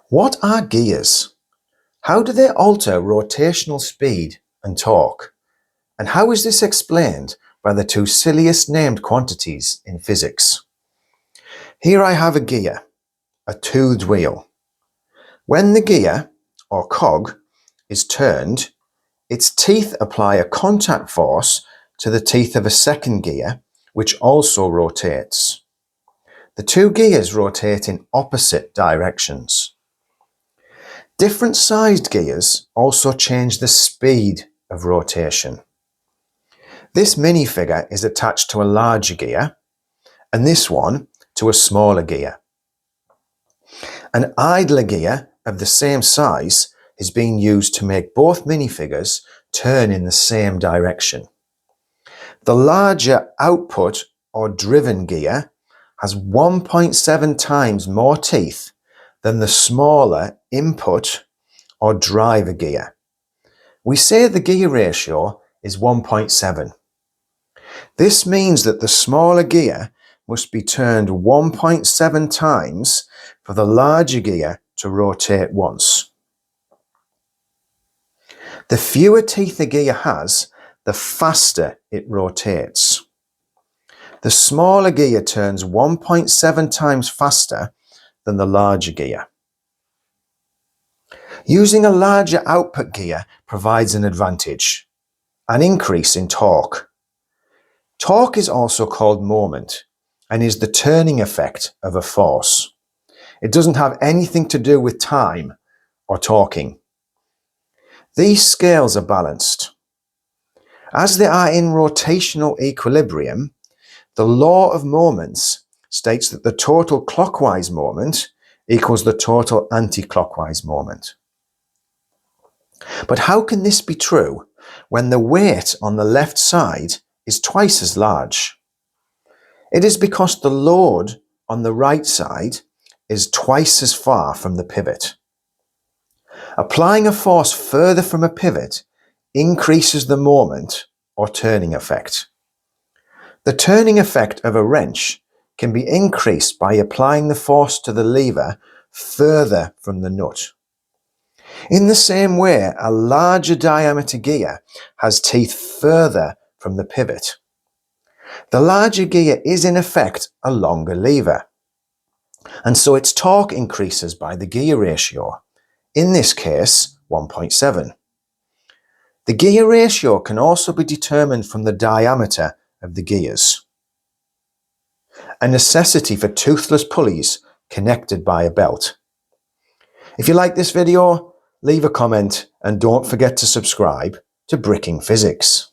What are gears? How do they alter rotational speed and torque? And how is this explained by the two silliest named quantities in physics? Here I have a gear, a toothed wheel. When the gear, or cog, is turned, its teeth apply a contact force to the teeth of a second gear, which also rotates. The two gears rotate in opposite directions. Different sized gears also change the speed of rotation. This minifigure is attached to a larger gear, and this one to a smaller gear. An idler gear of the same size is being used to make both minifigures turn in the same direction. The larger output or driven gear has 1.7 times more teeth than the smaller input or driver gear. We say the gear ratio is 1.7. This means that the smaller gear must be turned 1.7 times for the larger gear to rotate once. The fewer teeth a gear has, the faster it rotates. The smaller gear turns 1.7 times faster than the larger gear. Using a larger output gear provides an advantage, an increase in torque. Torque is also called moment and is the turning effect of a force. It doesn't have anything to do with time or torquing. These scales are balanced. As they are in rotational equilibrium, the law of moments states that the total clockwise moment equals the total anti-clockwise moment. But how can this be true when the weight on the left side is twice as large? It is because the load on the right side is twice as far from the pivot. Applying a force further from a pivot increases the moment or turning effect. The turning effect of a wrench can be increased by applying the force to the lever further from the nut. In the same way, a larger diameter gear has teeth further from the pivot. The larger gear is in effect a longer lever, and so its torque increases by the gear ratio, in this case 1.7. The gear ratio can also be determined from the diameter of the gears, a necessity for toothless pulleys connected by a belt. If you like this video, leave a comment and don't forget to subscribe to Bricking Physics.